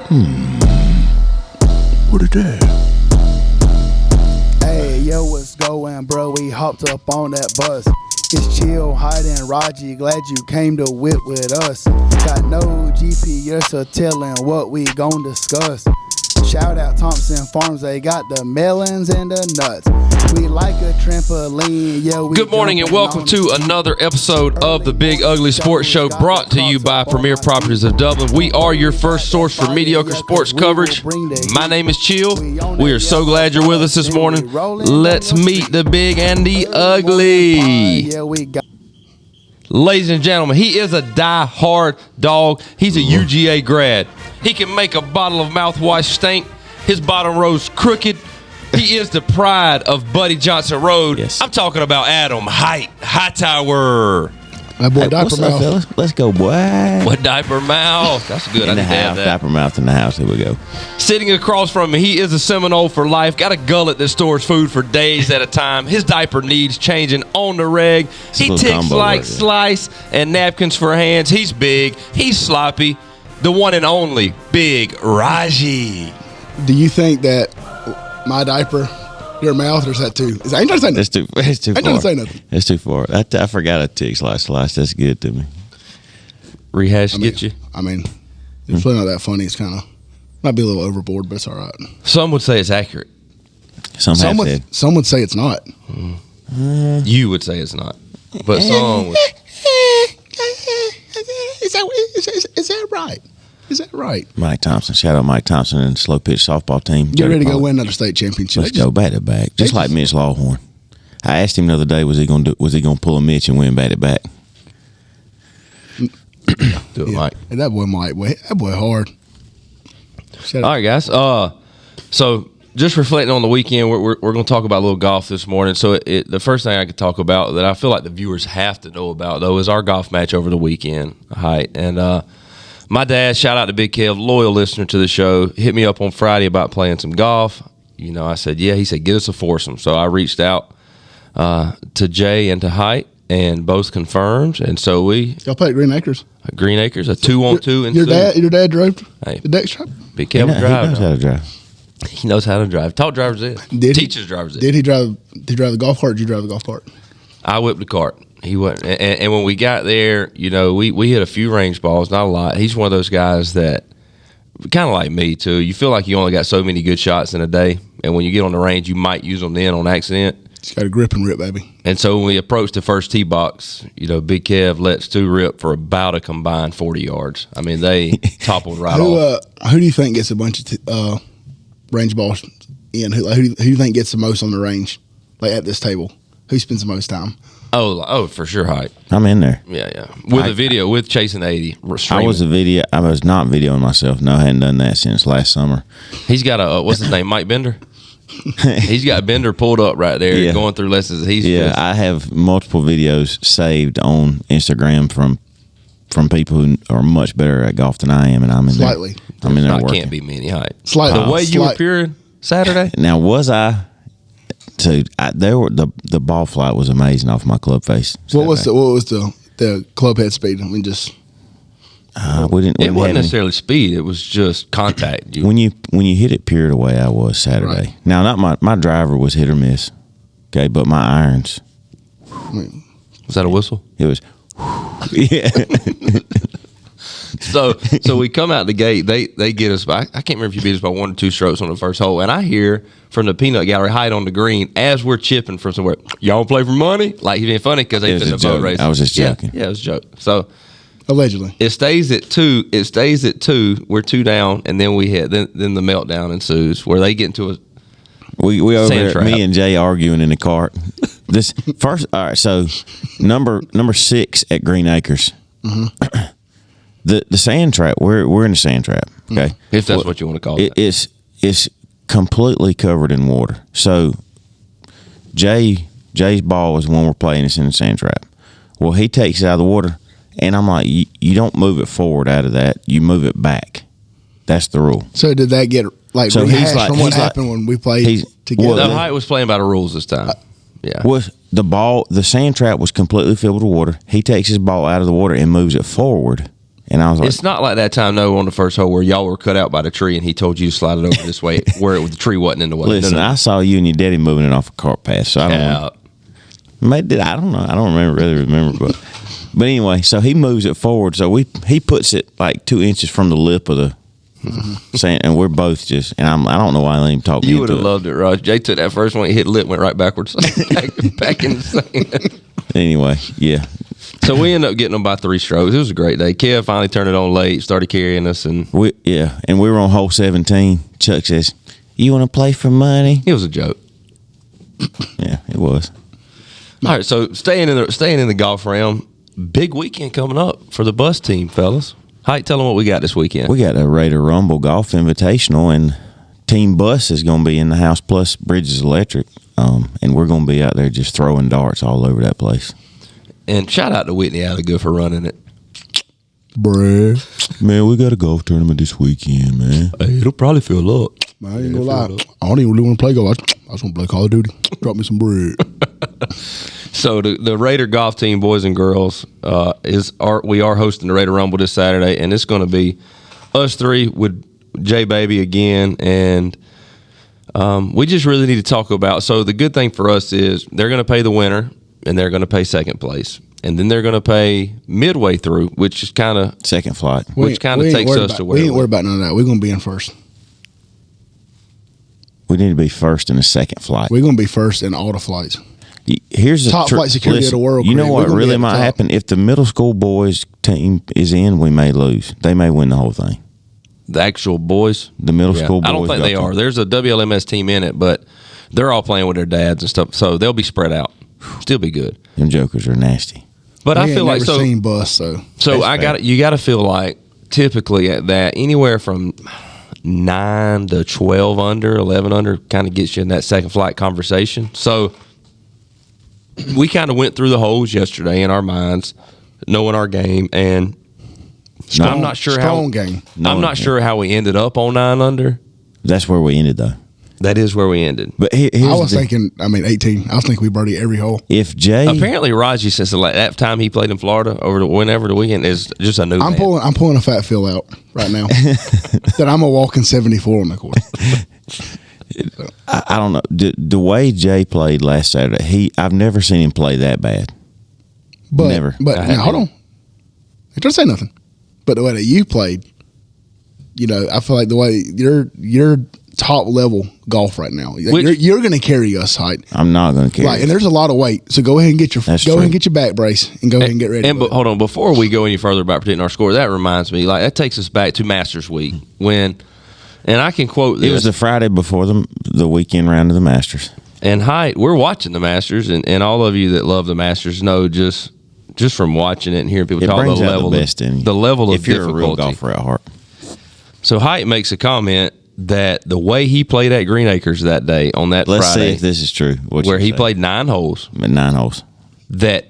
What is that? Hey, yo, what's going, bro? We hopped up on that bus. It's Chill, Hight, and Raji. Glad you came to whip with us. Got no GPS, so telling what we gon' discuss. Shout out Thompson Farms, they got the melons and the nuts. We like a trampoline, yeah. Good morning and welcome to another episode of the Big Ugly Sports Show, brought to you by Premier Properties of Dublin. We are your first source for mediocre sports coverage. My name is Chill. We are so glad you're with us this morning. Let's meet the Big and the Ugly. Ladies and gentlemen, he is a die-hard dog. He's a UGA grad. He can make a bottle of mouthwash stink. His bottom row's crooked. He is the pride of Buddy Johnson Road. Yes. I'm talking about Adam Hight, Hightower. My boy, Diaper Mouth. Fellas? Let's go, boy. What Diaper Mouth? That's good. In the house, Diaper Mouth in the house. Here we go. Sitting across from me, he is a Seminole for life. Got a gullet that stores food for days at a time. His diaper needs changing on the reg. He ticks like slice and napkins for hands. He's big. He's sloppy. The one and only Big Raji. Do you think that my diaper, your mouth, or is that too? I ain't trying to say nothing. It's too far. I ain't trying to say nothing. It's too far. I forgot a tick slice. That's good to me. Get you? I mean, it's really not that funny. It's kind of, might be a little overboard, but it's all right. Some would say it's accurate. Some would say it's not. You would say it's not. But some would. Is that right? Is that right? Mike Thompson. Shout out Mike Thompson and the slow pitch softball team. Get ready to go win another state championship. Let's go back to back. Just like Mitch Lawhorn. I asked him the other day, was he going to pull a Mitch and win back to back? Do it, Mike. And that boy Mike, that boy hard. All right, guys. So just reflecting on the weekend, we're going to talk about a little golf this morning. So the first thing I could talk about that I feel like the viewers have to know about, though, is our golf match over the weekend, Hight. And my dad, shout out to Big Kev, loyal listener to the show, hit me up on Friday about playing some golf. You know, I said, yeah. He said, get us a foursome. So I reached out to Jay and to Hight, and both confirmed. And so y'all played at Green Acres. Green Acres, a 2-on-2. Your dad drove the deck strap? Big Kev drive. He knows how to drive. He knows how to drive. Taught drivers it. Teaches drivers it. Did he drive the golf cart? Or did you drive the golf cart? I whipped the cart. He went, and when we got there, you know, we hit a few range balls, not a lot. He's one of those guys that, kind of like me too. You feel like you only got so many good shots in a day, and when you get on the range, you might use them then on accident. Just got a grip and rip, baby. And so when we approached the first tee box, you know, Big Kev lets two rip for about a combined 40 yards. I mean, they toppled right off. Who do you think gets a bunch of range balls in? Who do you think gets the most on the range, like at this table? Who spends the most time? Oh, for sure, Hight. I'm in there. Yeah. With a video, with Chasing 80. I was not videoing myself. No, I hadn't done that since last summer. He's got what's his name, Mike Bender? He's got Bender pulled up right there, going through lessons. I have multiple videos saved on Instagram from people who are much better at golf than I am, and I'm in slightly. there. I'm in there working. Can't be many, Hight. Slightly. The way you were appearing Saturday. Now, was I? The ball flight was amazing off my club face. What was the club head speed? I mean, just it wasn't necessarily speed. It was just contact. When you hit it pure the way I was Saturday. Right. Now, not my driver was hit or miss. Okay, but my irons. Was that a whistle? It was. Yeah. So we come out the gate. They get us by. I can't remember if you beat us by 1 or 2 strokes on the first hole. And I hear from the peanut gallery Hight on the green as we're chipping from somewhere. Y'all play for money? Like, he's being funny because they fit the boat race. I was just joking. Yeah, it was a joke. So allegedly, it stays at 2. It stays at 2. We're 2 down, and then we hit. Then the meltdown ensues where they get into a. We over there, me and Jay arguing in the cart. This first, all right. So number 6 at Green Acres. Mm-hmm. The sand trap. We're in the sand trap. Okay, if that's what you want to call it. It's completely covered in water. So Jay's ball is the one we're playing. It's in the sand trap. Well, he takes it out of the water, and I'm like, you don't move it forward out of that. You move it back. That's the rule. So did that get rehashed from what happened when we played together? Well, Hight was playing by the rules this time. Yeah. Was the ball, the sand trap was completely filled with water. He takes his ball out of the water and moves it forward. And I was like, it's not like that time, no, on the first hole where y'all were cut out by the tree and he told you to slide it over this way where the tree wasn't in the way. listen, No. I saw you and your daddy moving it off a cart path, so I don't know. Maybe I don't know. I don't really remember, but anyway, so he moves it forward. So he puts it like 2 inches from the lip of the sand, and we're both just. And I don't know why I didn't talk. You would have loved it, Raj. Jay took that first one, he hit the lip, went right backwards, back in the sand. Anyway, yeah. So we ended up getting them by 3 strokes. It was a great day. Kev finally turned it on late, started carrying us, and We were on hole 17. Chuck says, "You want to play for money?" it was a joke. Yeah, it was. All right, so staying in the golf realm, big weekend coming up for the bus team, fellas. Hight, tell them what we got this weekend. We got a Raider Rumble Golf Invitational, and Team Bus is going to be in the house, plus Bridges Electric, and we're going to be out there just throwing darts all over that place. And shout out to Whitney Alligood for running it. Bruh. Man, we got a golf tournament this weekend, man. Hey, it'll probably fill up. Man, I ain't gonna lie. I don't even really want to play golf. I just want to play Call of Duty. Drop me some bread. So the Raider golf team, boys and girls, we are hosting the Raider Rumble this Saturday, and it's going to be us 3 with J Baby again, and we just really need to talk about. So the good thing for us is they're going to pay the winner, and they're going to pay second place, and then they're going to pay midway through, which is kind of Second flight. which kind of takes us to where we ain't worried about none of that. We're gonna be in first. We need to be first in the second flight. We're gonna be first in all the flights. Here's the Top flight security of the world, You know Craig. We're what gonna be really at the might top. happen? If the middle school boys team is in, we may lose. They may win the whole thing. the actual boys. The middle school boys. I don't think they are. There's a WLMS team in it, but they're all playing with their dads and stuff, so they'll be spread out. Still be good. Them jokers are nasty. But We I ain't feel like never seen bus, so you got to feel like typically at that anywhere from 9 to 12 under, 11 under kind of gets you in that second flight conversation. So we kind of went through the holes yesterday in our minds, knowing our game, and I'm not sure strong game. I'm not sure how we ended up on 9 under. That's where we ended, though. That is where we ended. But here's I was the, thinking, 18. I was thinking we birdie every hole. if Jay, Apparently, Raji, since that time he played in Florida whenever the weekend, is just a new I'm man. pulling a fat Phil out right now. That I'm a walking 74 on the course. I don't know the way Jay played last Saturday. I've never seen him play that bad. But Never. But now, hold on. He doesn't say nothing. But the way that you played, I feel like the way you're top level golf right now. You're going to carry us, Hight. I'm not going to carry. Right, and there's a lot of weight. So go ahead and get your true. and get your back brace and go ahead and get ready. But hold on, before we go any further about predicting our score, that reminds me, that takes us back to Masters Week when, and I can quote this. It was the Friday before the weekend round of the Masters. And Hight, we're watching the Masters, and all of you that love the Masters know just from watching it and hearing people talk brings the out level the best in you. the level of if you're difficulty. a real golfer at heart. So Hight makes a comment that the way he played at Green Acres that day on that Let's Friday, see if this is true. where he played 9 holes, 9 holes. that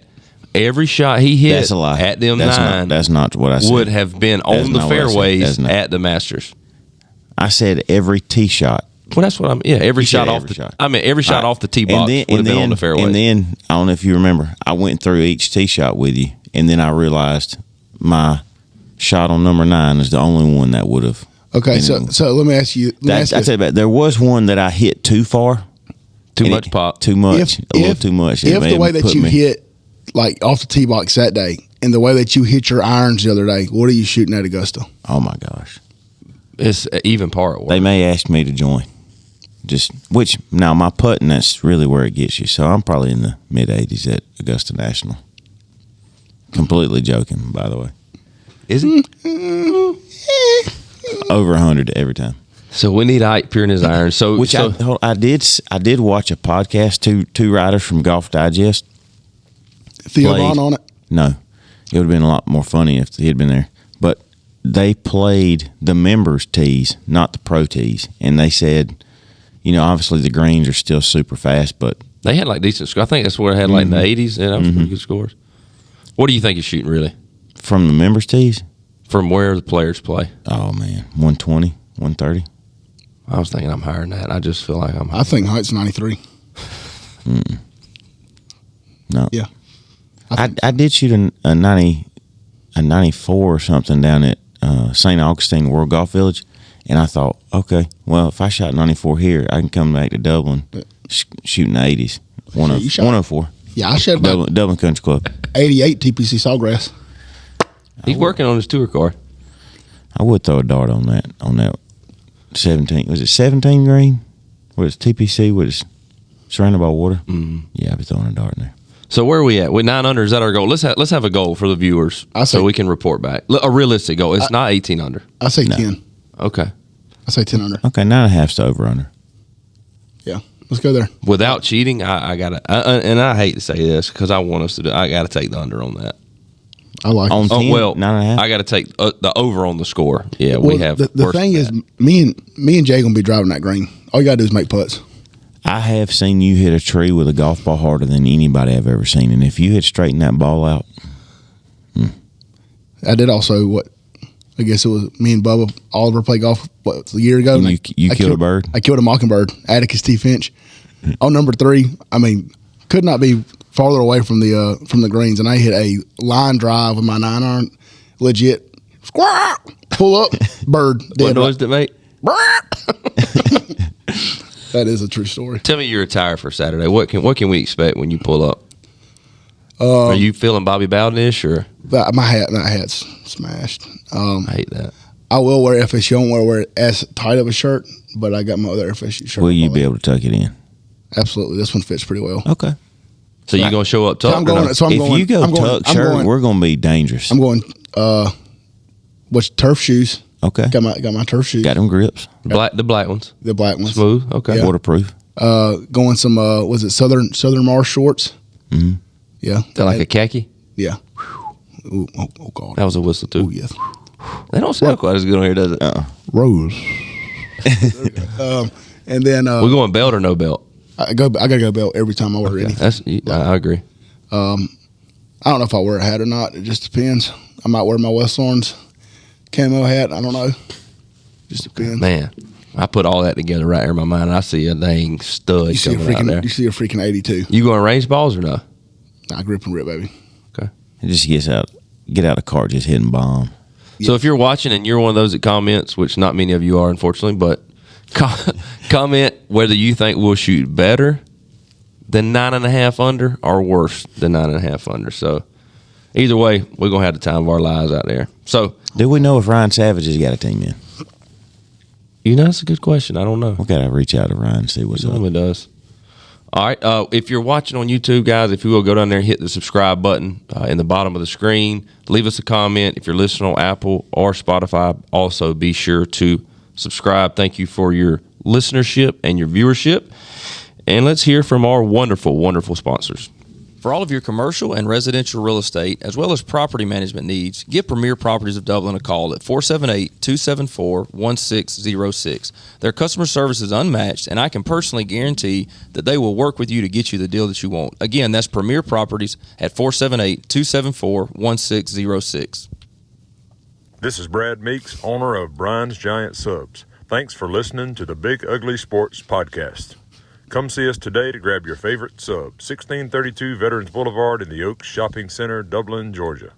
every shot he hit That's a lie. at them that's 9 that's not what I said. would have been That's on the not what I said. fairways That's not- at the Masters. I said every tee shot. Well, that's what every You said shot off every the shot. every shot off the tee box would have been on the fairways. And then I don't know if you remember, I went through each tee shot with you, and then I realized my shot on number 9 is the only one that would have. Okay, so let me ask you. I tell you about. There was one that I hit too far, too much pop. too much, a little too much. It If may the have way that put you me- hit off the tee box that day, and the way that you hit your irons the other day, what are you shooting at Augusta? oh my gosh, It's even par at work. they may ask me to join. Now my putting, that's really where it gets you. So I'm probably in the mid 80s at Augusta National. Completely joking, by the way. Is it? Over 100 every time. So we need Hight peering his irons. So I did watch a podcast. Two writers from Golf Digest. Theo Played. Vaughn on it. No, it would have been a lot more funny if he had been there. But they played the members' tees, not the pro tees, and they said, obviously the greens are still super fast, but they had decent scores. I think that's where it had in the 80s. Yeah, that was pretty good scores. What do you think he's shooting really from the members' tees, from where the players play? oh man, 120, 130. I was thinking I'm higher than that. I just feel like I'm higher. I think Hight's 93. No, Yeah. I did shoot a 90. a 94 or something down at St. Augustine World Golf Village, and I thought, okay, well, if I shot 94 here, I can come back to Dublin shooting 80s. 104. Yeah, I shot about Dublin Country Club. 88 TPC Sawgrass. He's working on his tour card. I would throw a dart on that 17. Was it 17 green? Was it TPC? Was it surrounded by water? Mm-hmm. Yeah, I'd be throwing a dart in there. So where are we at? With 9 under, is that our goal? Let's have a goal for the viewers so we can report back. A realistic goal. It's not 18 under. I say 10. Okay. I say 10 under. Okay, 9.5's to over under. Yeah, let's go there. Without cheating, I gotta, and I hate to say this because I want us to do. I gotta take the under on that. I like on it. 10, well, 9.5. I gotta take the over on the score. Yeah, Well, we have. the thing is, me and Jay gonna be driving that green. All you gotta do is make putts. I have seen you hit a tree with a golf ball harder than anybody I've ever seen, and if you had straightened that ball out, I did also I guess it was me and Bubba Oliver played golf a year ago. And you killed a bird? I killed a mockingbird, Atticus T. Finch. On number 3, I mean, could not be farther away from the greens, and I hit a line drive with my 9-iron, legit. Squawk, pull up, bird. What noise did it make? That is a true story. Tell me your attire for Saturday. What can we expect when you pull up? Are you feeling Bobby Bowden-ish or? My hat's smashed. I hate that. I will wear FSU. I won't wear it as tight of a shirt, but I got my other FSU shirt. will you be able to tuck it in? Absolutely. This one fits pretty well. Okay. So you gonna show up tough? I'm going. So I'm if going. you go I'm going, tuck shirt, we're going to be dangerous. I'm going. What's turf shoes? Okay. Got my turf shoes. Got them grips. the black ones, The black ones. smooth. Okay. Yeah. Waterproof. Going some. Was it Southern Mars shorts? Mm-hmm. Yeah. Is that like a khaki? Yeah. Ooh, oh God. That was a whistle too. Oh yes. They don't sound quite as good on here, does it? Rose. And then We're going belt or no belt? I gotta go belt every time I wear anything. That's I agree. I don't know if I wear a hat or not. It just depends. I might wear my West Orange camo hat. I don't know. Just depends. Man, I put all that together right here in my mind. And I see a dang stud You see coming out there. you see a freaking 82. You going range balls or no? I grip and rip, baby. Okay. It just get out of the car, just hitting bomb. So if you're watching and you're one of those that comments, which not many of you are, unfortunately, but comment whether you think we'll shoot better than 9.5 under or worse than 9.5 under. So either way, we're going to have the time of our lives out there. So Do we know if Ryan Savage has got a team in? that's a good question. I don't know. We got to reach out to Ryan and see what's up. It does. All right. If you're watching on YouTube, guys, if you will go down there and hit the subscribe button in the bottom of the screen, leave us a comment. If you're listening on Apple or Spotify, also be sure to subscribe. Thank you for your listenership and your viewership. And let's hear from our wonderful, wonderful sponsors. For all of your commercial and residential real estate, as well as property management needs, give Premier Properties of Dublin a call at 478-274-1606. Their customer service is unmatched, and I can personally guarantee that they will work with you to get you the deal that you want. Again, that's Premier Properties at 478-274-1606. This is Brad Meeks, owner of Brian's Giant Subs. Thanks for listening to the Big Ugly Sports Podcast. Come see us today to grab your favorite sub, 1632 Veterans Boulevard in the Oaks Shopping Center, Dublin, Georgia.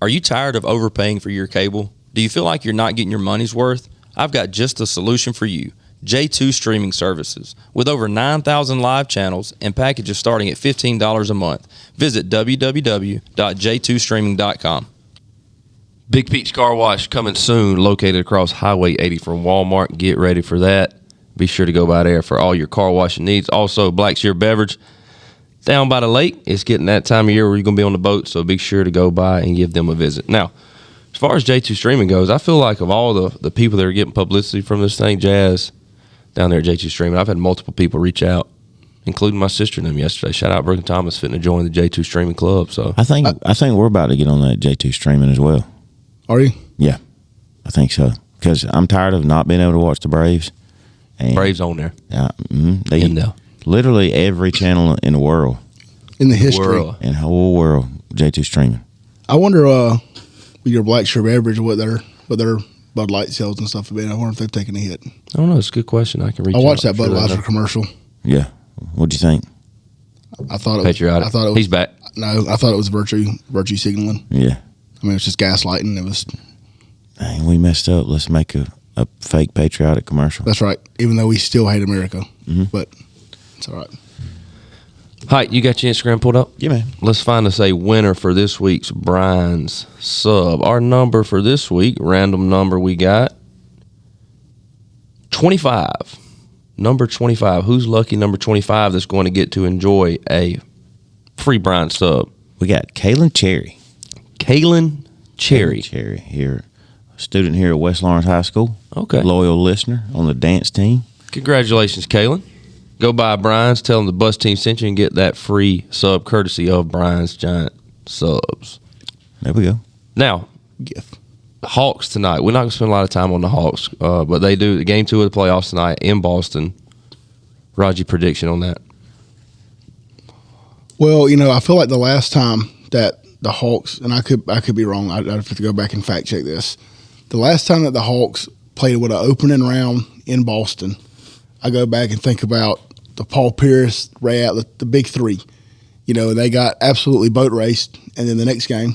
Are you tired of overpaying for your cable? Do you feel like you're not getting your money's worth? I've got just the solution for you. J2 Streaming Services. With over 9,000 live channels and packages starting at $15 a month. Visit www.j2streaming.com. Big Peach Car Wash coming soon, located across Highway 80 from Walmart. Get ready for that. Be sure to go by there for all your car washing needs. Also, Black Shear Beverage down by the lake. It's getting that time of year where you're going to be on the boat, so be sure to go by and give them a visit. Now, as far as J2 Streaming goes, I feel like of all the people that are getting publicity from this thing, Jazz, down there at J2 Streaming, I've had multiple people reach out, including my sister and them yesterday. Shout out Brooke and Thomas fitting to join the J2 Streaming Club. So I think we're about to get on that J2 Streaming as well. Are you? Yeah, I think so. Because I'm tired of not being able to watch the Braves. And Braves on there. Yeah, they In there. literally every channel in the world, In the history. World. in the whole world, J2 Streaming. I wonder with your Black Shear Beverage what their Bud Light sales and stuff have been. I wonder if they've taken a hit. I don't know. It's a good question. I can reach out. I watched that Sure they Budweiser know. commercial. Yeah, what'd you think? I thought it was. Patriotic. I thought it was, He's back. No, I thought it was virtue signaling. Yeah, I mean, it was just gaslighting. It was. Dang, we messed up. Let's make a fake patriotic commercial. That's right. Even though we still hate America, but it's all right. Hight, you got your Instagram pulled up? Yeah, man. Let's find us a winner for this week's Brian's Sub. Our number for this week, random number we got, 25. Number 25. Who's lucky number 25 that's going to get to enjoy a free Brian's Sub? We got Kaylin Cherry. Kaylin Cherry. Cherry here. A student here at West Lawrence High School. Okay. Loyal listener on the dance team. Congratulations, Kaylin. Go by Brian's, tell them the bus team sent you, and get that free sub courtesy of Brian's Giant Subs. There we go. Now, Gift. Hawks tonight. We're not going to spend a lot of time on the Hawks, but they do game 2 of the playoffs tonight in Boston. Raji, prediction on that? Well, I feel like the last time that the Hawks, and I could be wrong. I'd have to go back and fact check this. The last time that the Hawks played with an opening round in Boston, I go back and think about the Paul Pierce, Ray Outlet, the big three. They got absolutely boat raced, and then the next game,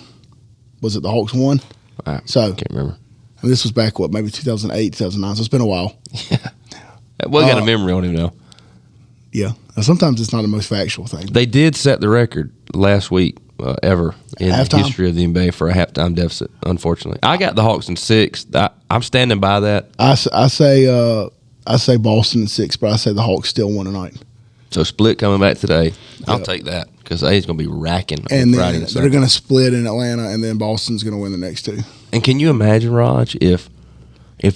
was it the Hawks won? I can't remember. And this was back, maybe 2008, 2009, so it's been a while. Well, I got a memory on him, though. Yeah. Sometimes it's not the most factual thing. They did set the record last week ever in the history of the NBA for a halftime deficit, unfortunately. I got the Hawks in 6. I'm standing by that. I say Boston in 6, but I say the Hawks still won tonight. So split coming back today. I'll take that because A's going to be racking and on then Friday. They're going to split in Atlanta, and then Boston's going to win the next 2. And can you imagine, Raj, if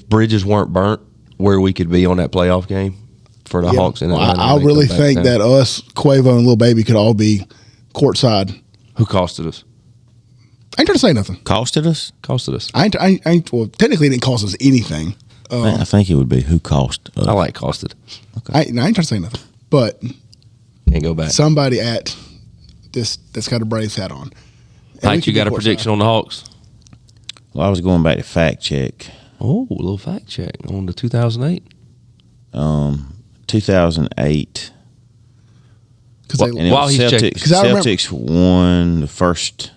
bridges weren't burnt, where we could be on that playoff game for the Hawks in Atlanta? I really think that us, Quavo, and Lil Baby could all be courtside. Who costed us? I ain't trying to say nothing. Costed us? Costed us. I ain't well, technically it didn't cost us anything. I think it would be who cost us. I like costed. I ain't trying to say nothing. But Can't go back. somebody at this that's got a Braves hat on. Hight, you got a prediction on the Hawks? Well, I was going back to fact check. Oh, a little fact check on the 2008. 2008. While he's checking. Celtics won the first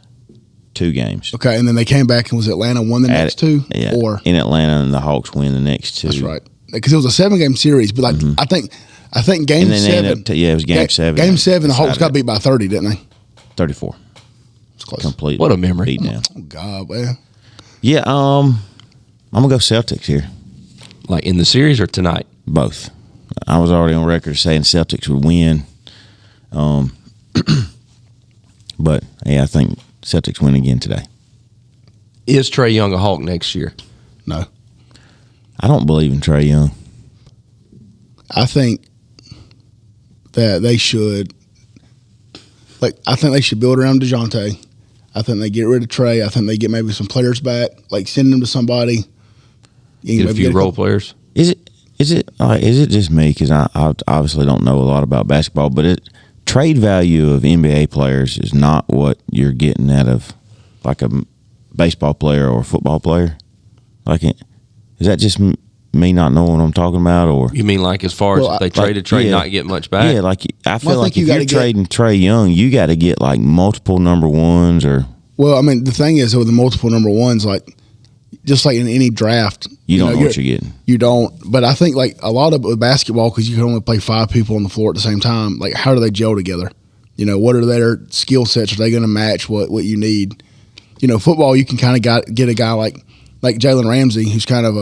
2 games. Okay, and then they came back and was Atlanta won the next 2? Yeah, Or in Atlanta, and the Hawks win the next 2. that's right. Because it was a 7-game series, but I think game And then they 7. ended up it was game 7. Game 7, the Hawks got beat by 30, didn't they? 34. It's close. Completely. What a memory. Beat down. Oh God, man. Yeah, I'm gonna go Celtics here. Like in the series or tonight? Both. I was already on record saying Celtics would win. But yeah, I think Celtics win again today. Is Trae Young a Hawk next year? No. I don't believe in Trae Young. I think that they should build around DeJounte. I think they get rid of Trae. I think they get maybe some players back, like send them to somebody. Get a few role players. Is it just me? Because I obviously don't know a lot about basketball, but trade value of NBA players is not what you're getting out of like a baseball player or a football player. Is that just me not knowing what I'm talking about, or You mean like as far as if they traded Trae not get much back? Yeah, I feel like if you you're trading Trae Young, you got to get like multiple number ones or. Well, I mean, the thing is with the multiple number ones, just like in any draft, you don't know what you're getting. You don't. But I think like a lot of it with basketball, because you can only play 5 people on the floor at the same time. Like, how do they gel together? What are their skill sets? Are they going to match what you need? Football, you can kind of get a guy like Jalen Ramsey, who's kind of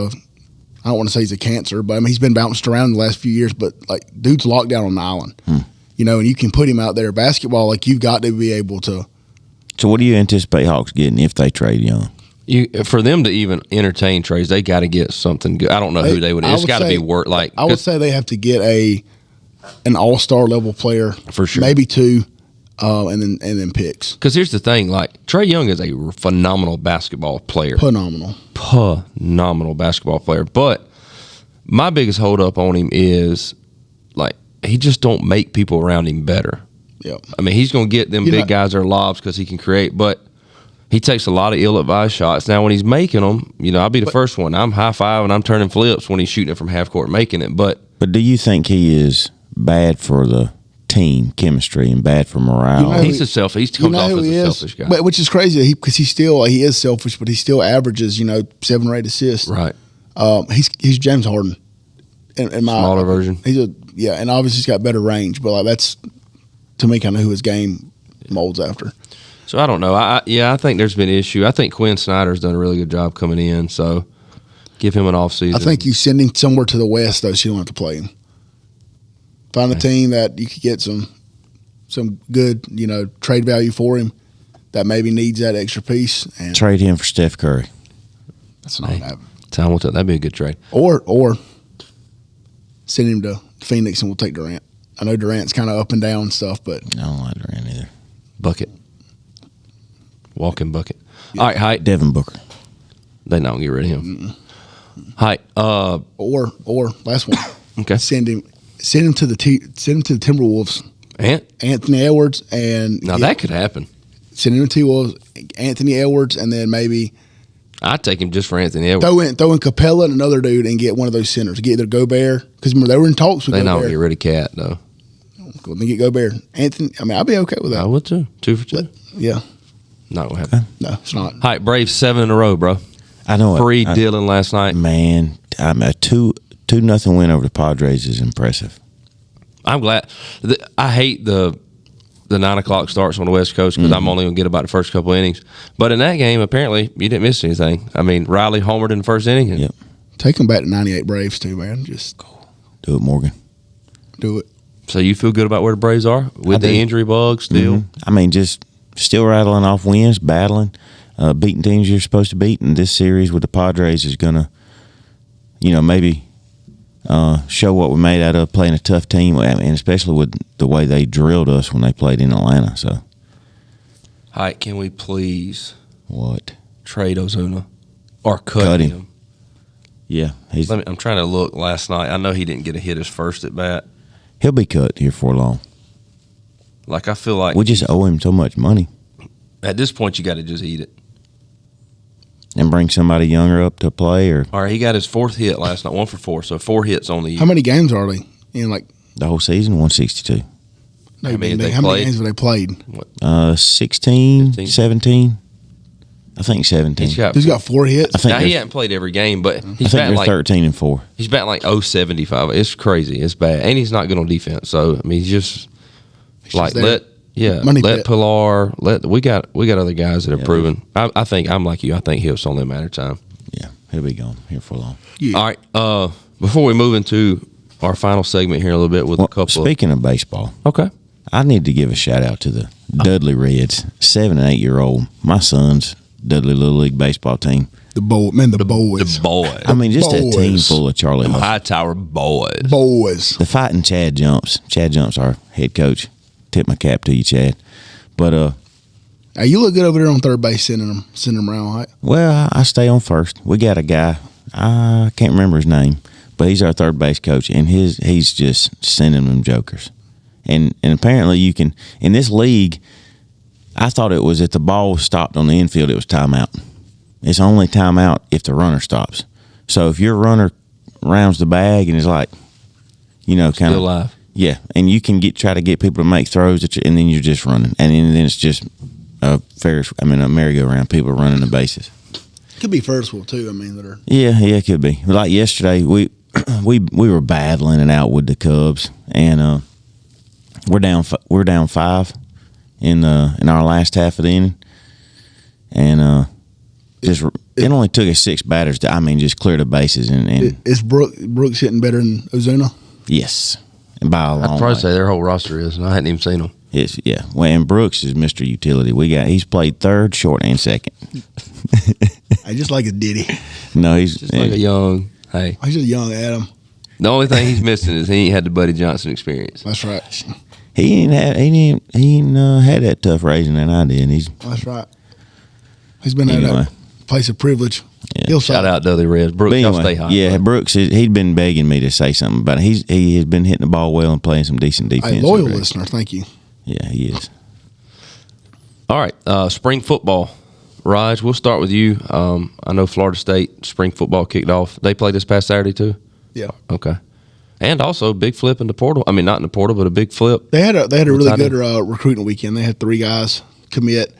I don't want to say he's a cancer, but I mean he's been bounced around the last few years. But like, dude's locked down on the island. And you can put him out there. Basketball, like you've got to be able to. So, what do you anticipate Hawks getting if they trade Young? For them to even entertain trades, they got to get something good. I don't know who they would. It's got to be worth. I would say they have to get an all-star level player for sure, maybe 2, and then picks. Because here's the thing: Trae Young is a phenomenal basketball player, phenomenal basketball player. But my biggest hold up on him is he just don't make people around him better. Yep. I mean, he's going to get them big guys their lobs because he can create, but he takes a lot of ill-advised shots. Now, when he's making them, I'll be the first one. I'm high-fiving, I'm turning flips when he's shooting it from half court, making it. But do you think he is bad for the team chemistry and bad for morale. You know, He's a selfish. He comes off as a selfish guy. But which is crazy because he is selfish, but he still averages 7 or 8 assists. Right. He's James Harden. In my Smaller version. And obviously he's got better range, but that's to me kind of who his game molds after. So I don't know. I think there's been an issue. I think Quinn Snyder's done a really good job coming in. So give him an off season. I think you send him somewhere to the West though, so you don't have to play him. Find a team that you could get some good trade value for him that maybe needs that extra piece and trade him for Steph Curry. That's not happening. Time will tell. That'd be a good trade. Or send him to Phoenix and we'll take Durant. I know Durant's kind of up and down and stuff, but I don't like Durant either. Bucket. Walking bucket. Yeah. All right, Hight. Devin Booker. They not gonna get rid of him. Hight. Or last one. Okay. Send him to the Timberwolves. Anthony Edwards and now that could happen. Send him to T-Wolves, Anthony Edwards, and then maybe I'd take him just for Anthony Edwards. Throw in Capella and another dude and get one of those centers. Get either Gobert because they were in talks with Gobert. They Gobert. not get rid of Cat though. Then get Gobert. Anthony. I mean, I'd be okay with that. I would too. 2 for 2. But, yeah. Not gonna happen. No, it's not. Hight Braves 7 in a row, bro. I know. Free Dillon last night. Man, I'm a 2-0 win over the Padres is impressive. I'm glad. I hate the 9 o'clock starts on the West Coast because I'm only going to get about the first couple innings. But in that game, apparently, you didn't miss anything. I mean, Riley homered in the first inning. Yep. Take them back to 98 Braves, too, man. Just do it, Morgan. Do it. So you feel good about where the Braves are with the injury bug still? I mean, just still rattling off wins, battling, beating teams you're supposed to beat. And this series with the Padres is going to, maybe show what we made out of playing a tough team, and especially with the way they drilled us when they played in Atlanta. So, Hight, can we please trade Ozuna or cut him? Yeah, I'm trying to look last night. I know he didn't get a hit his first at bat. He'll be cut here for long. Like I feel like we just owe him so much money. At this point, you got to just eat it and bring somebody younger up to play. Or all right, he got his 4th hit last night, 1 for 4, so 4 hits on the year. How many games are they in? Like the whole season, 162. No, how many games have they played? 16, 15? 17. I think 17. He's got 4 hits. I think now he hasn't played every game, but he's batting like 13-4. He's batting like 0.75. It's crazy. It's bad, and he's not good on defense. So I mean, he's just let Pilar. We got other guys that are proven. I think I'm like you. I think it's only a matter of time. Yeah, he'll be gone here for long. Yeah. All right. Before we move into our final segment here a little bit with a couple. Speaking of baseball, okay, I need to give a shout out to the Dudley Reds, 7 and 8 year old. My son's Dudley Little League baseball team. The boys. The boys. I mean, just a team full of Charlie Hightower boys. Boys. The fighting Chad Jumps. Chad Jumps, our head coach. Tip my cap to you, Chad. But hey, you look good over there on third base, sending them around, right? Well, I stay on first. We got a guy. I can't remember his name, but he's our third base coach, and he's just sending them jokers. And apparently you can in this league. I thought it was if the ball was stopped on the infield, it was timeout. It's only timeout if the runner stops. So if your runner rounds the bag and is like, kind of still alive. Yeah, and you can try to get people to make throws, and then you're just running, and then it's just a merry-go-round. People running the bases. Could be first wheel too. I mean, that are it could be. Like yesterday, we were battling it out with the Cubs, and we're down 5 in our last half of the inning, and it only took us 6 batters to just clear the bases. And is Brooks hitting better than Ozuna? Yes. And by a long I'd probably way. say their whole roster is, and I hadn't even seen them. Yes, yeah. Well, and Brooks is Mr. Utility. He's played third, short, and second. I just like a Diddy. No, he's just like a young. Hey, he's just a young Adam. The only thing he's missing is he ain't had the Buddy Johnson experience. That's right. He ain't had that tough raising that I did. That's right. He's been at a place of privilege. Yeah. Shout out to the Reds. Brooks, y'all stay high. Yeah, Brooks, he'd been begging me to say something about it. He has been hitting the ball well and playing some decent defense. A loyal listener, thank you. Yeah, he is. All right, spring football. Raj, we'll start with you. I know Florida State spring football kicked off. They played this past Saturday too? Yeah. Okay. And also big flip in the portal. I mean, not in the portal, but a big flip. They had a really good recruiting weekend. They had 3 guys commit.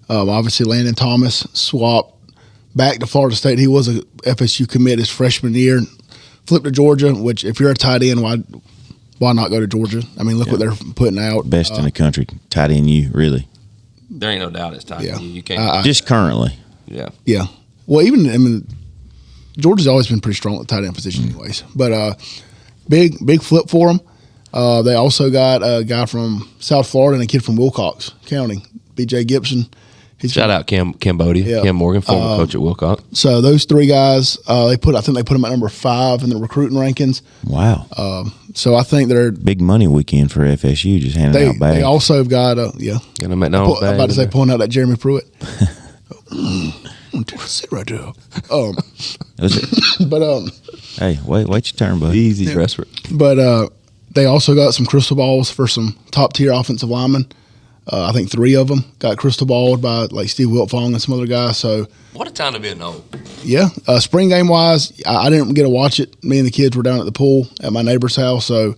Obviously, Landon Thomas swapped back to Florida State. He was a FSU commit his freshman year. Flipped to Georgia, which if you're a tight end, why not go to Georgia? I mean, look what they're putting out. Best in the country, tight end you, really. There ain't no doubt it's tight end. You can't. Just currently. Yeah. Yeah. Well, Georgia's always been pretty strong at the tight end position anyways. But big flip for them. They also got a guy from South Florida and a kid from Wilcox County, B.J. Gibson. Shout out Cambodia, Cam Morgan, former coach at Wilcox. So those 3 guys, I think they put them at number 5 in the recruiting rankings. Wow. So I think they're big money weekend for FSU, just handing out bags. They also have got Got a McDonald's bag. I'm about to say pulling out that Jeremy Pruitt. Sit right there. But hey, wait your turn, buddy. Easy respite. But they also got some crystal balls for some top tier offensive linemen. I think 3 of them got crystal balled by like Steve Wiltfong and some other guys. So what a time to be a no. Yeah, spring game wise, I didn't get to watch it. Me and the kids were down at the pool at my neighbor's house. So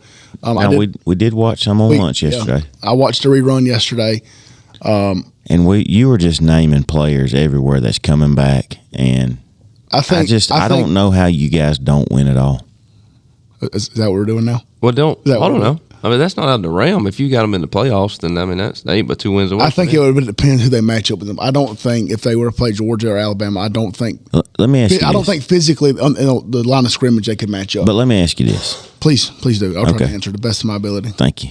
we did watch some on lunch yesterday. I watched a rerun yesterday. And you were just naming players everywhere that's coming back, and I don't know how you guys don't win it all. Is that what we're doing now? Well, I don't know. I mean, that's not out of the realm. If you got them in the playoffs, then they ain't but 2 wins away. I think it would depend who they match up with them. I don't think if they were to play Georgia or Alabama, I don't think. Let me ask you. I don't think physically in the line of scrimmage they could match up. But let me ask you this. Please do. I'll try to answer to the best of my ability. Thank you.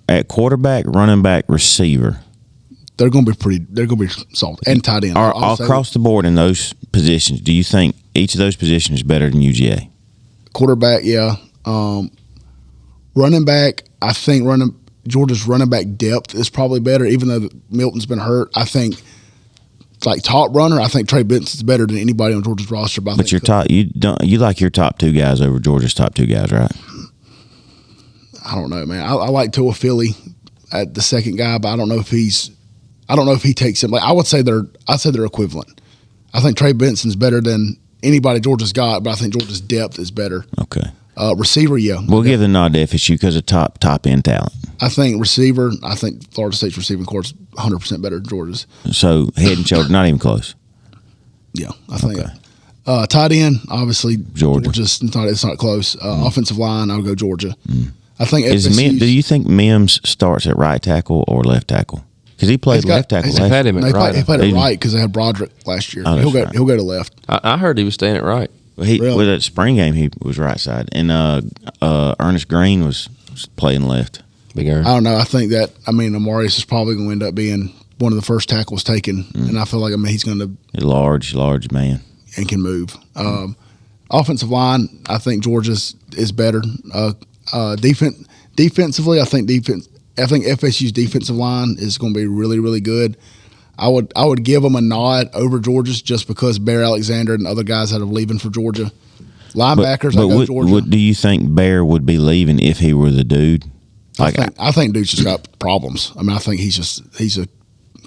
At quarterback, running back, receiver, they're going to be solid and tight end. All across the board in those positions, do you think each of those positions is better than UGA? Quarterback, yeah. Running back, I think Georgia's running back depth is probably better, even though Milton's been hurt. I think like top runner, I think Trey Benson's better than anybody on Georgia's roster. But you like your top 2 guys over Georgia's top 2 guys, right? I don't know, man. I like Tua Philly at the second guy, but I don't know if he takes him. Like I'd say they're equivalent. I think Trey Benson's better than anybody Georgia's got, but I think Georgia's depth is better. Okay. Receiver, yeah. We'll give the nod to FSU because of top end talent. I think receiver. I think Florida State's receiving corps is 100% better than Georgia's. So head and shoulder, not even close. Yeah, I think. Okay. Tight end, obviously Georgia's it's not close. Offensive line, I'll go Georgia. I think. Do you think Mims starts at right tackle or left tackle? Because he played left tackle. He played him at right. He played at right because they had Broderick last year. Oh, he'll go to left. I heard he was staying at right. Well, with that spring game, he was right side, and Ernest Green was playing left. Big Aaron. I don't know. I think that Amarius is probably going to end up being one of the first tackles taken, and I feel like he's going to large man and can move. Offensive line, I think Georgia's is better. Defensively, I think FSU's defensive line is going to be really, really good. I would give them a nod over Georgia's just because Bear Alexander and other guys that are leaving for Georgia. Linebackers, I go Georgia. Do you think Bear would be leaving if he were the dude? I think dude's just got problems. I mean, I think he's a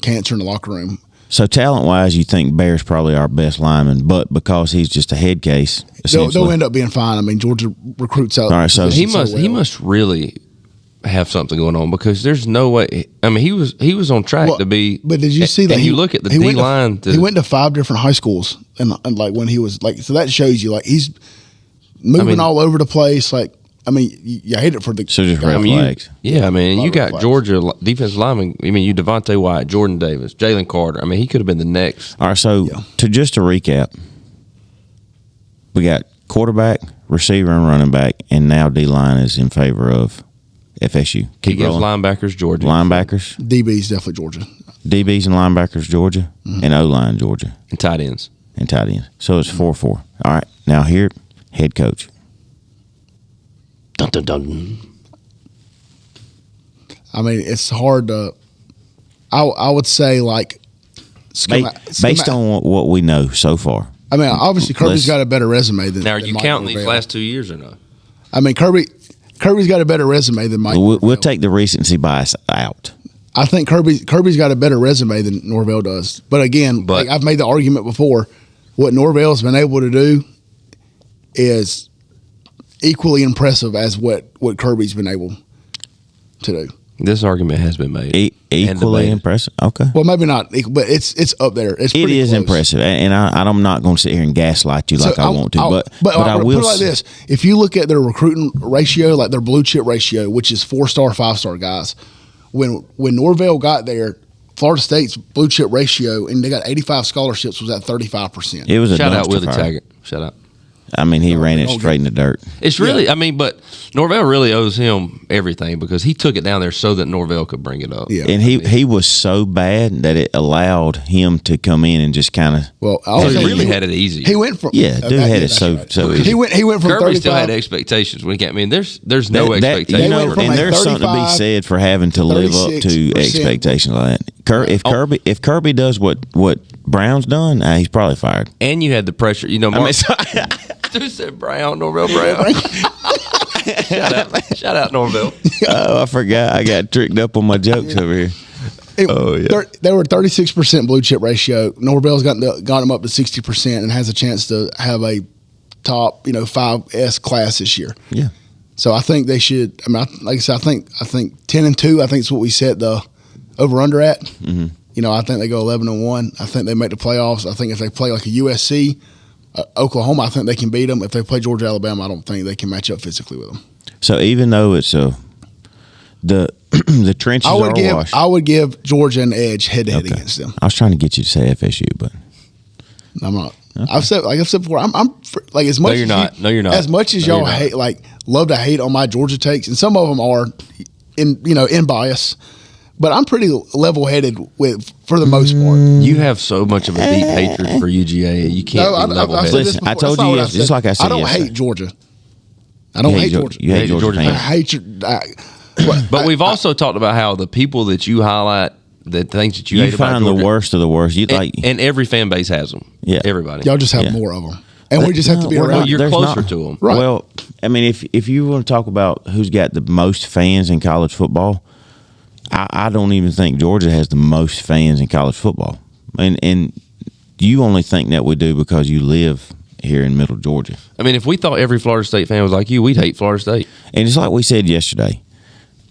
cancer in the locker room. So talent-wise, you think Bear's probably our best lineman, but because he's just a head case, they'll end up being fine. I mean, Georgia recruits out. All right, so he must really have something going on because there's no way. I mean, he was on track to be. But did you see that? You look at the D line. He went to 5 different high schools, and like when he was like, so that shows you like he's moving all over the place. Like, I mean, you hate it for the just red flags. You got Georgia defensive linemen. I mean, you Devontae White, Jordan Davis, Jalen Carter. I mean, he could have been the next. All right, so to recap, we got quarterback, receiver, and running back, and now D line is in favor of FSU. He gives linebackers Georgia. Linebackers. DB's definitely Georgia. DBs and linebackers Georgia, and O-line Georgia. And tight ends. So it's 4-4. All right, now here, head coach. Dun, dun, dun. I mean, it's hard to. I would say like based on what we know so far. I mean, obviously Kirby's got a better resume than. Now, are you counting these last 2 years or no? I mean, Kirby's got a better resume than Mike. We'll take the recency bias out. I think Kirby's got a better resume than Norvell does. But again, like I've made the argument before. What Norvell's been able to do is equally impressive as what Kirby's been able to do. This argument has been made. Equally impressive. Okay. Well, maybe not equal, but it's up there. It is close. impressive, and I'm not going to sit here and gaslight you like I want to, but I will put it like this: if you look at their recruiting ratio, like their blue chip ratio, which is 4-star, 5-star guys, when Norvell got there, Florida State's blue chip ratio, and they got 85 scholarships, was at 35%. It was a shout out dumpster Willie fire. Taggart. Shout out. I mean, he ran it straight in the dirt. It's really, I mean, but Norvell really owes him everything because he took it down there so that Norvell could bring it up. Yeah. And he was so bad that it allowed him to come in and just kind of. Well, He really had it easy. He went from dude had it so easy. He went from Kirby 35. still had expectations when he came. I mean, there's no expectation. You know, from and like there's something to be 35 said for having to live up to 36%. expectations like that. If Kirby does what Brown's done, he's probably fired. And you had the pressure. You know, Mark, who said Brown? Norvell Brown. Shout out Norvell. Oh, I forgot. I got tricked up on my jokes over here. They were 36% blue chip ratio. Norvell's got them up to 60% and has a chance to have a top 5S class this year. Yeah. So I think they should. I mean, like I said, I think 10-2. I think is what we set the over under at. Mm-hmm. I think they go 11-1. I think they make the playoffs. I think if they play like a USC, Oklahoma, I think they can beat them. If they play Georgia, Alabama, I don't think they can match up physically with them. So even though it's the trenches are washed, I would give Georgia an edge head to head against them. I was trying to get you to say FSU, but I'm not. Okay. I've said before. I'm like as much. No, you're not. No, you're not. As much as y'all hate, love to hate on my Georgia takes, and some of them are in bias. But I'm pretty level-headed for the most part. You have so much of a deep hatred for UGA. You can't be level-headed. Listen, I told you just like I said. I don't hate Georgia. I don't hate Georgia. You hate Georgia I fans. hate you. But we've also talked about how the people that you highlight, the things that you hate about find Georgia, the worst of the worst. And every fan base has them. Yeah. Everybody. Y'all just have more of them. And we just have to be around. Well, you're There's closer not. to them. Right. Well, I mean, if you want to talk about who's got the most fans in college football, I don't even think Georgia has the most fans in college football. And you only think that we do because you live here in Middle Georgia. I mean, if we thought every Florida State fan was like you, we'd hate Florida State. And it's like we said yesterday.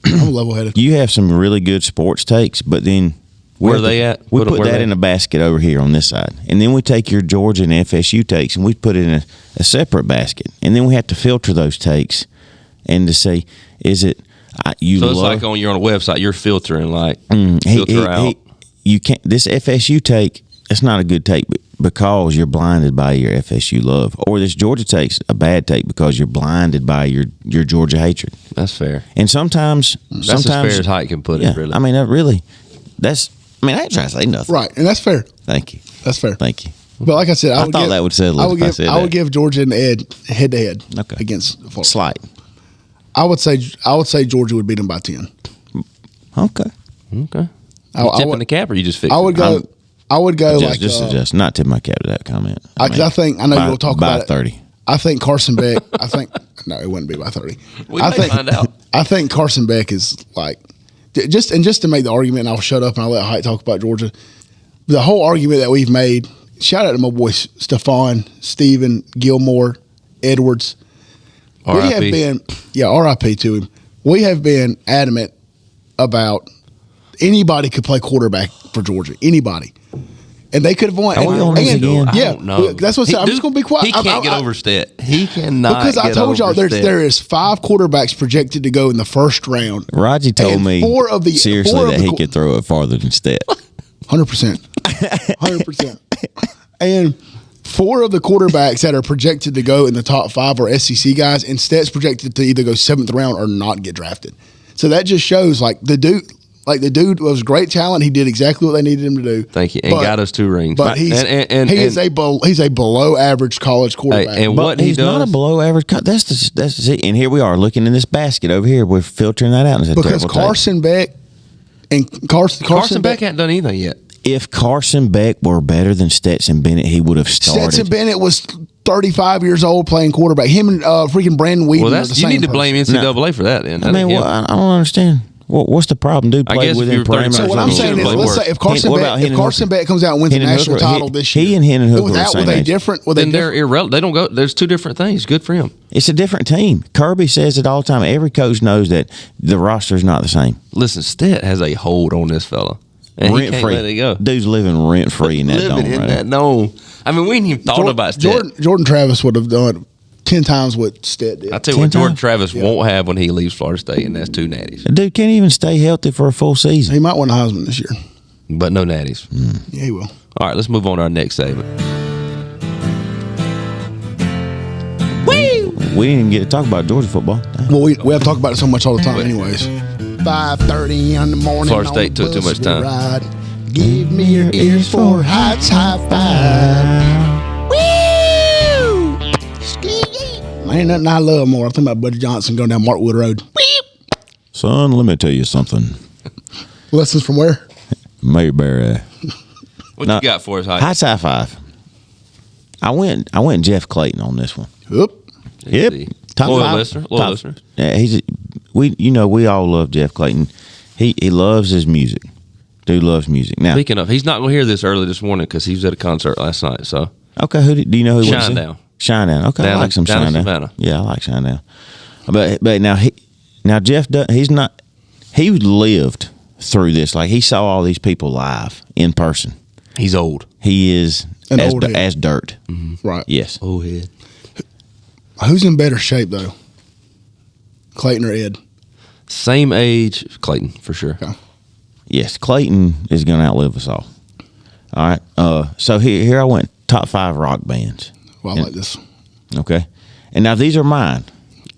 I'm level-headed. You have some really good sports takes, but then Where are they at? We Where put that they in a basket over here on this side, and then we take your Georgia and FSU takes, and we put it in a separate basket, and then we have to filter those takes, and to say, is it you? So it's love, like you're on a website, you're filtering filter out. You can't. This FSU take, it's not a good take because you're blinded by your FSU love, or this Georgia take's a bad take because you're blinded by your Georgia hatred. That's fair. And sometimes That's as fair as Hight can put it. Really, I mean, I ain't trying to say nothing. Right, and that's fair. Thank you. That's fair. Thank you. But like I said, I thought that would settle it if I said I would that. give Georgia an edge head to head against Florida. Slight. I would say Georgia would beat them by 10. Okay. okay. I Tipping would- the cap, or you just fix I would go. I would go like Just not tip my cap to that comment. I know you'll talk about it. 30. I think Carson Beck. No, it wouldn't be by 30. We may find out. I think Carson Beck is like just to make the argument, and I'll shut up and I'll let Hight talk about Georgia. The whole argument that we've made. Shout out to my boys Stephon, Steven, Gilmore, Edwards. We have been RIP to him. We have been adamant about anybody could play quarterback for Georgia. Anybody. And they could have won. Are we on this again? Yeah, I don't know. that's what I said. I'm just going to be quiet. He can't get over Stet. He cannot. Because I told y'all Stet. there is 5 quarterbacks projected to go in the first round. Raji told And me seriously that he could throw it farther than Stet. 100%. 100%. And 4 of the quarterbacks that are projected to go in the top 5 are SEC guys, and Stet's projected to either go 7th round or not get drafted. So that just shows the dude was great talent. He did exactly what they needed him to do. Thank you. And got us 2 rings. But he's a below average college quarterback. And what he he's does, not a below average. That's the and here we are looking in this basket over here. We're filtering that out. And it's a because terrible take. Carson Beck and Carson Beck hadn't done anything yet. If Carson Beck were better than Stetson Bennett, he would have started. Stetson Bennett was 35 years old playing quarterback. Him and freaking Brandon Whedon are the You same need to person. blame NCAA for that. Then I mean, I don't understand. What's the problem? Dude I played guess if within you were 30 parameters. So what He I'm should've saying is, played let's more. say if Carson What about Beck, Hendon Hooker? Comes out and wins a Hendon national Hooker, title this year, he and Hendon Hooker were were the same they age. different? Were they Then they're different? irrelevant. They don't go. There's two different things. Good for him. It's a different team. Kirby says it all the time. Every coach knows that the roster's not the same. Listen, Stitt has a hold on this fella, and he Rent can't free. let it go. Dude's living rent free in that dome. Living in Right that dome. I mean, we ain't even thought about Stitt. Jordan Travis would have done 10 times what Stitt did. I tell you what, 10 Jordan times? Travis won't have when he leaves Florida State, and that's 2 natties. Dude can't even stay healthy for a full season. He might win the Heisman this year. But no natties. Yeah, he will. All right, let's move on to our next segment. We didn't even get to talk about Georgia football. Dang. Well, we have talked about it so much all the time, anyways. 5:30 in the morning. Florida on State the took too bus much time. we ride. Give me your ears for Hight's high five. Woo! Ain't nothing I love more. I'm thinking about Buddy Johnson going down Markwood Road. Son, let me tell you something. Lessons from where? Mayberry. What No. you got for us, Hight? High five. I went Jeff Clayton on this one. Oop. Yep. Top Loyal five. listener. Yeah, we all love Jeff Clayton. He loves his music. Dude loves music. Now, Speaking of, he's not going to hear this early this morning because he was at a concert last night. So okay, do you know who he went to see? Shinedown. Shinedown. Okay, I Down like some in Shinedown. Savannah. Yeah, I like Shinedown. But now Jeff, he's not. He lived through this. Like he saw all these people live in person. he's old. He is An old head. as dirt. Right. Yes. Old head. Who's in better shape, though? Clayton or Ed? Same age, Clayton for sure. Okay. Yes, Clayton is going to outlive us all. All right. So here I went. Top 5 rock bands. Well, I like this. Okay. And now these are mine.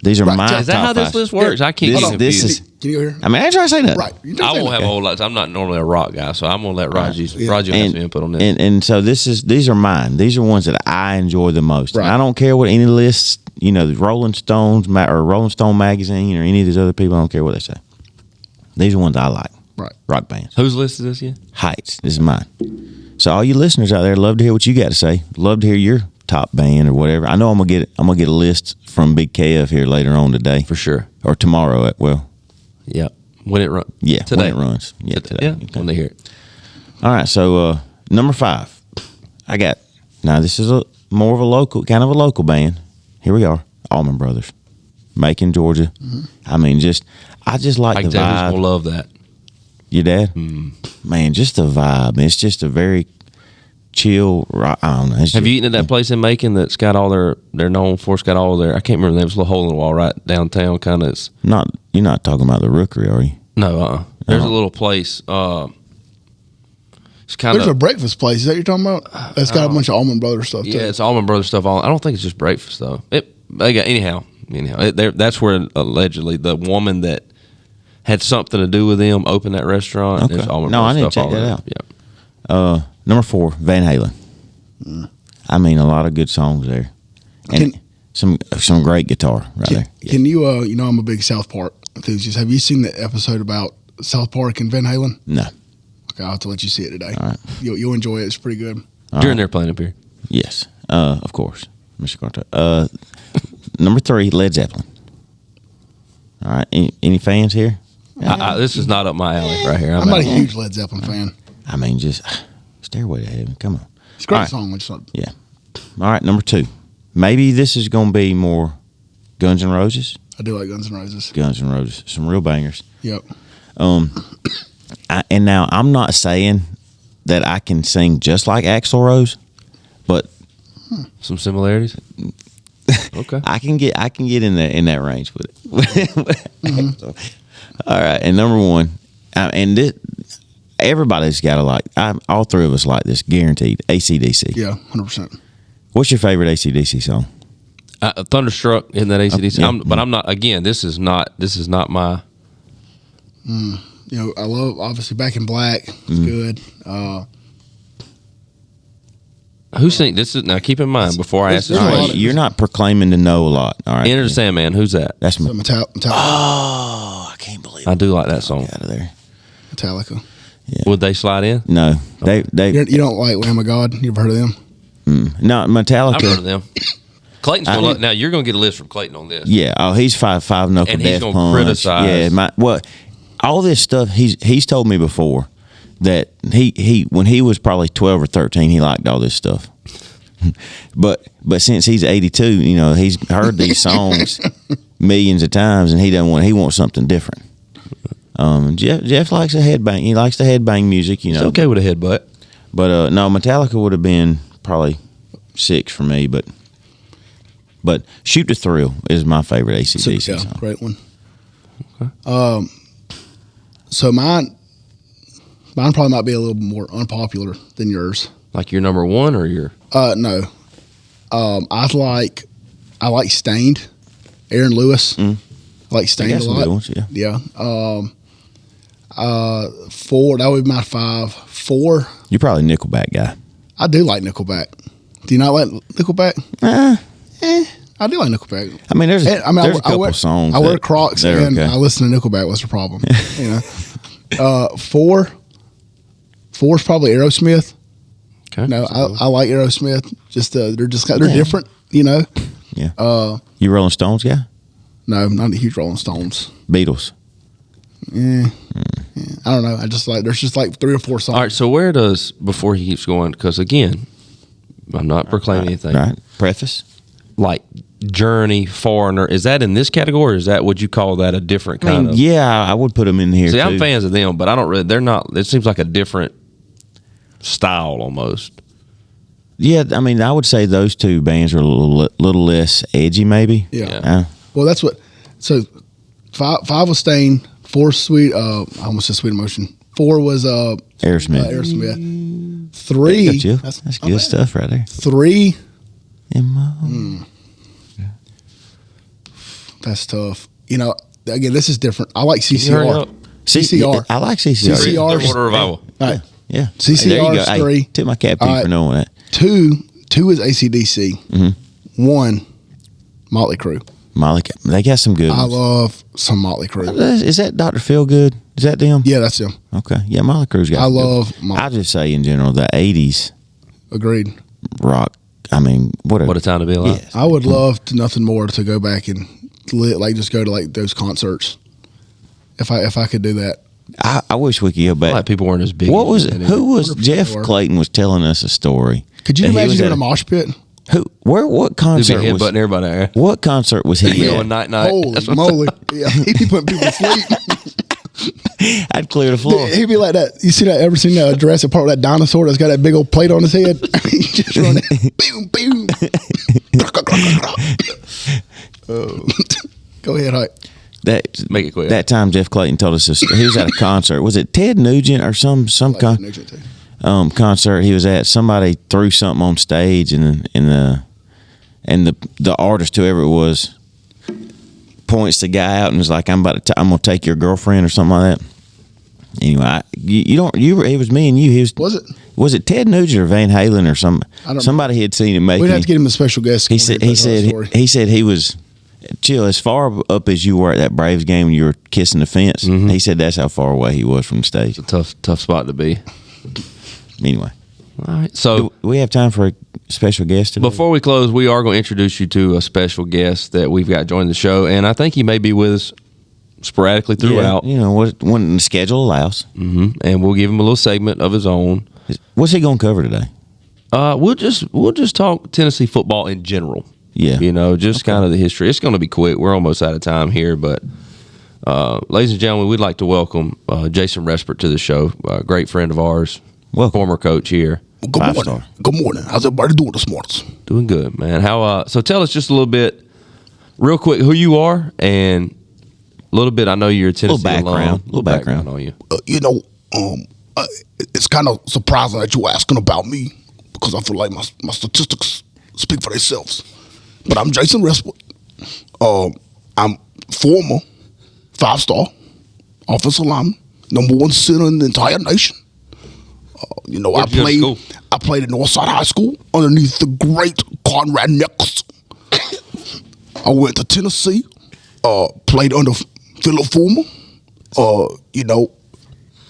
These are Right, my Is that top how this 5. list works? I can't This- get this confused. is- Can you go here? I mean, I ain't trying to say that. Right. You I say won't that. have a whole lot. I'm not normally a rock guy, so I'm gonna let Raji has some input on this. And so these are mine. These are ones that I enjoy the most. Right. And I don't care what any lists, the Rolling Stones or Rolling Stone magazine or any of these other people. I don't care what they say. These are ones I like. Right. Rock bands. Whose list is this again? Heights. This is mine. So all you listeners out there, love to hear what you got to say. Love to hear your top band or whatever. I know I'm gonna get a list from Big KF here later on today For sure. or tomorrow. Yeah. When it runs. Yeah, Today. when it runs. Yeah, today. Yeah. Okay. When they hear it. All right, so number 5, I got. Now this is more of a local band. Here we are, Allman Brothers, Macon, Georgia. I mean, I just like I the can tell who's vibe. gonna love that. Your dad, man, just the vibe. It's just a very chill. I don't know. Have you eaten at that place in Macon that's got all they're known for? It's got all their. I can't remember the name. It's a little hole in the wall right downtown. Kind of. You're not talking about the Rookery, are you? No. There's a little place. It's kind There's a of. breakfast place. Is that what you're talking about? That's got a bunch of Allman Brothers stuff, too. Yeah, it's Allman Brothers stuff. I don't think it's just breakfast though. Anyhow. That's where allegedly the woman that had something to do with them opened that restaurant. Okay. There's Allman No, I Brothers need to stuff check all that there. out. Yeah. Number 4, Van Halen. I mean, a lot of good songs there, and some great guitar there. Can you, I'm a big South Park enthusiast. Have you seen the episode about South Park and Van Halen? No. Okay, I'll have to let you see it today. All right. You'll enjoy it. It's pretty good. During their playing appearance. Yes, of course, Mr. Carter. Number 3, Led Zeppelin. All right, any fans here? This is not up my alley right here. I'm not a huge Led Zeppelin fan. I mean, just Stairway to Heaven. Come on. It's a great All right. song. It's not, Yeah. All right, number 2. Maybe this is going to be more Guns N' Roses. I do like Guns N' Roses. Guns N' Roses, some real bangers. Yep. And now I'm not saying that I can sing just like Axl Rose, but Some similarities. Okay. I can get in that range with it. All right, and number 1, and this, everybody's got to like. All 3 of us like this, guaranteed. AC/DC. Yeah, 100%. What's your favorite AC/DC song? Thunderstruck in that ACDC. Yeah. But I'm not. Again, this is not my. I love, obviously, Back in Black. It's good. Who sing this? Is now. Keep in mind before I ask this There's a lot question. of- You're not proclaiming to know a lot. All right. Enter the Sandman. Who's that? That's my. Metallica. Oh, I can't believe I it. do like that song. Out of there. Metallica. Would they slide in? No, they You don't like Lamb of God? You ever heard of them? no I've heard Metallica. of them. Clayton's gonna look, now. You're gonna get a list from Clayton on this. Yeah. Oh, he's five knuckle And he's death gonna punch. criticize. Yeah. all this stuff. He's told me before that he when he was probably 12 or 13, he liked all this stuff. But since he's 82, you know, he's heard these songs millions of times, and he wants something different. Jeff likes a headbang. He likes the headbang music, you know. He's okay with a headbutt. But no, Metallica would have been probably 6 for me. But Shoot to Thrill is my favorite AC/DC song. Great one. Okay. So mine probably might be a little more unpopular than yours. Like your number one or your? No. I like Stained. Aaron Lewis. I like Stained a lot. Good ones, yeah. 4, that would be my 5. 4. You're probably a Nickelback guy. I do like Nickelback. Do you not like Nickelback? I do like Nickelback. I mean, there's a couple songs. I wear Crocs and okay. I listen to Nickelback. What's the problem? You know. 4 is probably Aerosmith. Okay. No, I like Aerosmith. Just they're different. You know. Yeah. You Rolling Stones guy? No, I'm not a huge Rolling Stones. Beatles. Yeah. I don't know. I just like there's just like 3 or 4 songs. All right. So where does, before he keeps going, because again, I'm not proclaiming anything. Right. Preface. Like Journey, Foreigner, is that in this category, or is that, would you call that a different kind of? Yeah, I would put them in here. See, too. I'm fans of them, but I don't really. They're not. It seems like a different style almost. Yeah, I mean, I would say those 2 bands are a little less edgy, maybe. Yeah. Well, that's what. So 5 was Stain. 4 Sweet. I almost said Sweet Emotion. 4 was Aerosmith. 3. That's good stuff right there. 3. That's tough. You know, again, this is different. I like CCR. CCR. I like CCR. CCR. Water Revival. All right. Yeah. CCR is 3. Tip my cap to you for knowing that. 2 is AC/DC. 1, Motley Crue. They got some good ones. I love some Motley Crue. Is that Dr. Feelgood? Is that them? Yeah, that's them. Okay. Yeah, Motley Crue's got I some good love ones. Motley. I'll just say in general, the 80s Agreed. rock, I mean, what a time to be alive. Yes. I would love nothing more to go back and just go to like those concerts. If I could do that. I wish we could go back. Like people weren't as big. Who was 100% Jeff were. Clayton was telling us a story. Could you that he imagine was doing at a mosh pit? What He'd concert be was? headbutting everybody there. What concert was he Going at? night. Holy moly. Yeah, he'd be putting people to sleep. I'd clear the floor. He'd be like that. You see that? Ever seen Jurassic Park with that dinosaur that's got that big old plate on his head? He just running. Boom, boom. Go ahead, Hight. Make it quick. That time Jeff Clayton told us this. He was at a concert. Was it Ted Nugent or some concert he was at? Somebody threw something on stage, and the artist, whoever it was, points the guy out and is like, I'm gonna take your girlfriend or something like that. Anyway, it was me and you. Was it Ted Nugent or Van Halen or somebody had seen him making? We'd have to get him a special guest. He said he was chill as far up as you were at that Braves game when you were kissing the fence. He said that's how far away he was from the stage. It's a tough spot to be. Anyway, all right. So do we have time for a special guest today? Before we close, we are going to introduce you to a special guest that we've got joining the show, and I think he may be with us sporadically throughout. Yeah, you know, when the schedule allows. And we'll give him a little segment of his own. What's he going to cover today? We'll just talk Tennessee football in general. Yeah, you know, just kind of the history. It's going to be quick. We're almost out of time here, but ladies and gentlemen, we'd like to welcome Jason Respert to the show. A great friend of ours, former coach here. Good morning. Good morning. How's everybody doing this morning? Doing good, man. How? So tell us just a little bit, real quick, who you are and a little bit. I know you're a Tennessee alum. Little background on you. It's kind of surprising that you're asking about me because I feel like my statistics speak for themselves. But I'm Jason Respert. I'm former 5-star offensive lineman, #1 center in the entire nation. I played at Northside High School underneath the great Conrad Nichols. I went to Tennessee, played under Philip Fulmer,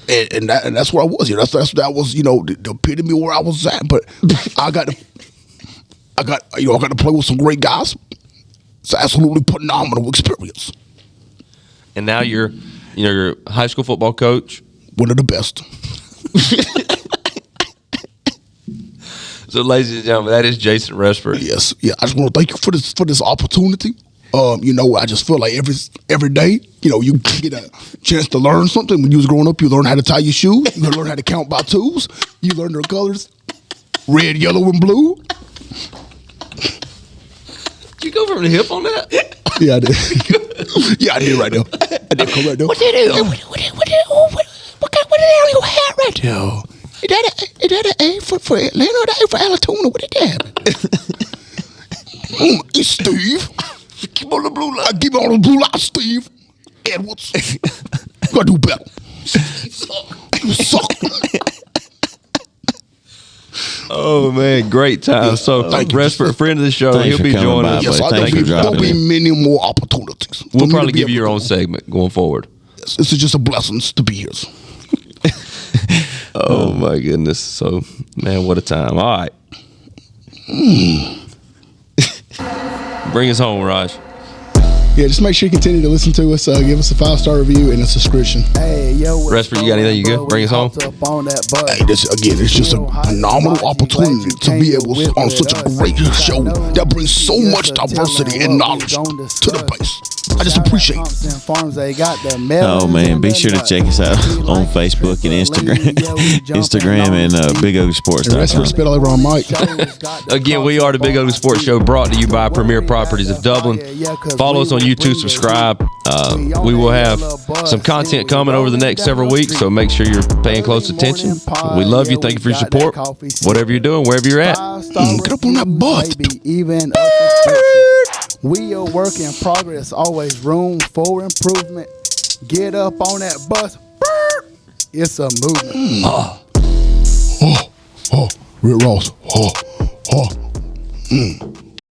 and that's where I was. That was the epitome where I was at. But I got to play with some great guys. It's an absolutely phenomenal experience. And now you're You're a high school football coach. One of the best. So, ladies and gentlemen, that is Jason Resford. Yes. Yeah. I just want to thank you for this opportunity. I just feel like every day, you get a chance to learn something. When you was growing up, you learn how to tie your shoes. You learn how to count by twos. You learn their colors, red, yellow, and blue. Did you go from the hip on that? Yeah, I did. Yeah, I did right now. I did come right now. What the hell you have right there? Is that an A for Atlanta or the A for Alatoona? What is that? It's Steve. Keep on the blue line. I give all the blue light, Steve Edwards. Gotta do better. You suck. Oh, man, great time. So, Resford, friend of the show, Thanks he'll be for coming joining by, us. Yes, buddy. there'll Thanks be for many more opportunities. We'll for me probably to be give you able your to- own segment going forward. Yes, this is just a blessing to be here. Oh, my goodness. So, man, what a time. All right. Bring us home, Raj. Yeah, just make sure you continue to listen to us. Give us a 5-star review and a subscription. Hey, yo, what's Resford, you got anything you going, good? bro? Bring us We home. hopped up on that bus. Hey, it's just a phenomenal opportunity to be able to on such a great show that brings so much diversity and knowledge to the base. I just appreciate it. Oh man, be sure to check us out on Facebook and Instagram and And the rest of BigUglySports.com. it spit all over on Mike. Again, we are the Big Ugly Sports Show, brought to you by Premier Properties of Dublin. Follow us on YouTube, subscribe. We will have some content coming over the next several weeks, so make sure you're paying close attention. We love you. Thank you for your support. Whatever you're doing, wherever you're at. Get up on that bus. Even we are work in progress, always room for improvement. Get up on that bus. It's a movement. Rick Ross.